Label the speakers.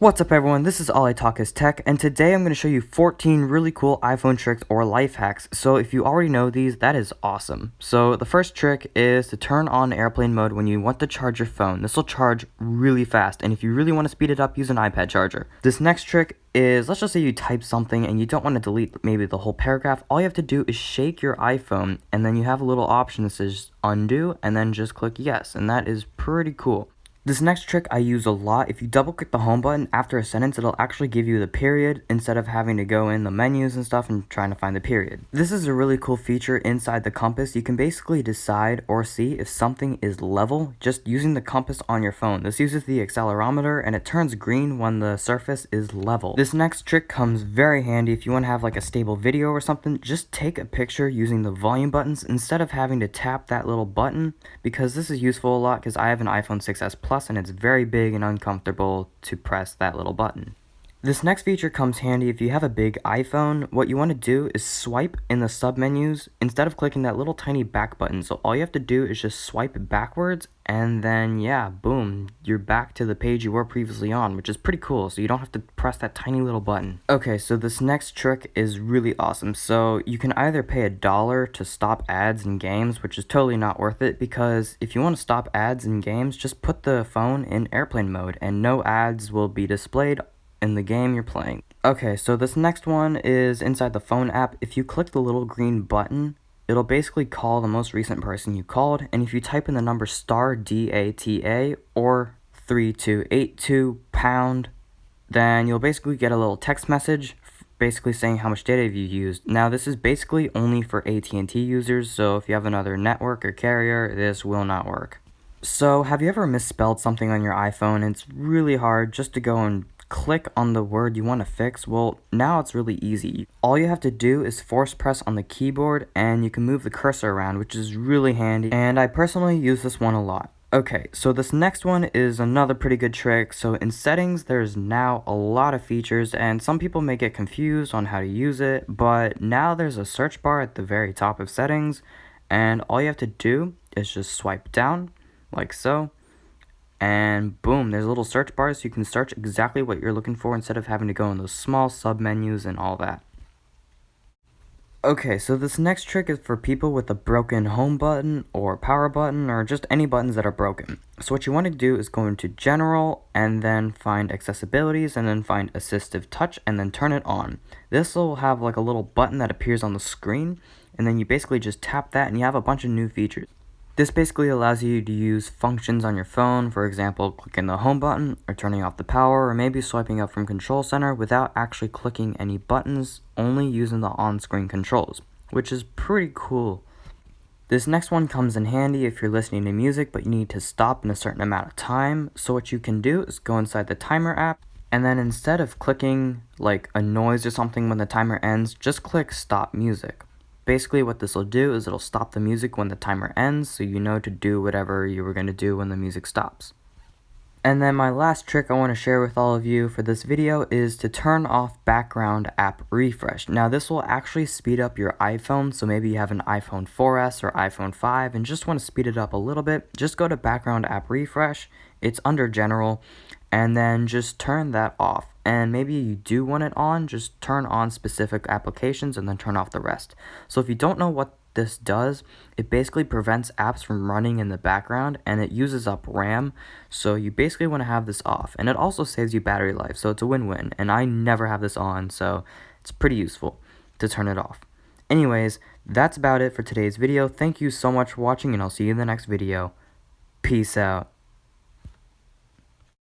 Speaker 1: What's up everyone, this is All I Talk is Tech, and today I'm going to show you 14 really cool iPhone tricks or life hacks. So if you already know these, that is awesome. So the first trick is to turn on airplane mode when you want to charge your phone. This will charge really fast, and if you really want to speed it up, use an iPad charger. This next trick is, let's just say you type something and you don't want to delete maybe the whole paragraph. All you have to do is shake your iPhone, and then you have a little option that says undo, and then just click yes, and that is pretty cool. This next trick I use a lot. If you double click the home button after a sentence, it'll actually give you the period instead of having to go in the menus and stuff and trying to find the period. This is a really cool feature inside the compass. You can basically decide or see if something is level just using the compass on your phone. This uses the accelerometer and it turns green when the surface is level. This next trick comes very handy if you want to have like a stable video or something. Just take a picture using the volume buttons instead of having to tap that little button, because this is useful a lot because I have an iPhone 6s Plus and it's very big and uncomfortable to press that little button. This next feature comes handy if you have a big iPhone. What you want to do is swipe in the submenus instead of clicking that little tiny back button. So all you have to do is just swipe backwards, and then yeah, boom, you're back to the page you were previously on, which is pretty cool, so you don't have to press that tiny little button. Okay, so this next trick is really awesome. So you can either pay $1 to stop ads in games, which is totally not worth it, because if you want to stop ads in games, just put the phone in airplane mode and no ads will be displayed in the game you're playing. Okay, so this next one is inside the phone app. If you click the little green button, it'll basically call the most recent person you called, and if you type in the number star DATA or 3282 pound, then you'll basically get a little text message basically saying how much data you used. Now this is basically only for AT&T users, so if you have another network or carrier, this will not work. So have you ever misspelled something on your iPhone? It's really hard just to go and click on the word you want to fix. Well, now it's really easy. All you have to do is force press on the keyboard and you can move the cursor around, which is really handy, and I personally use this one a lot. Okay, so this next one is another pretty good trick. So in settings, there's now a lot of features, and some people may get confused on how to use it, but now there's a search bar at the very top of settings, and all you have to do is just swipe down like so, and boom, there's a little search bar, so you can search exactly what you're looking for instead of having to go in those small sub-menus and all that. Okay, so this next trick is for people with a broken home button or power button or just any buttons that are broken. So what you want to do is go into general and then find accessibilities and then find assistive touch and then turn it on. This will have like a little button that appears on the screen, and then you basically just tap that and you have a bunch of new features. This basically allows you to use functions on your phone, for example, clicking the home button, or turning off the power, or maybe swiping up from Control Center without actually clicking any buttons, only using the on-screen controls, which is pretty cool. This next one comes in handy if you're listening to music but you need to stop in a certain amount of time. So what you can do is go inside the timer app, and then instead of clicking like a noise or something when the timer ends, just click stop music. Basically what this will do is it'll stop the music when the timer ends, so you know to do whatever you were going to do when the music stops. And then my last trick I want to share with all of you for this video is to turn off background app refresh. Now this will actually speed up your iPhone, so maybe you have an iPhone 4S or iPhone 5 and just want to speed it up a little bit. Just go to background app refresh, it's under general, and then just turn that off. And maybe you do want it on, just turn on specific applications and then turn off the rest. So if you don't know what this does, it basically prevents apps from running in the background and it uses up RAM, so you basically want to have this off. And it also saves you battery life, so it's a win-win, and I never have this on, so it's pretty useful to turn it off. Anyways, that's about it for today's video. Thank you so much for watching, and I'll see you in the next video. Peace out.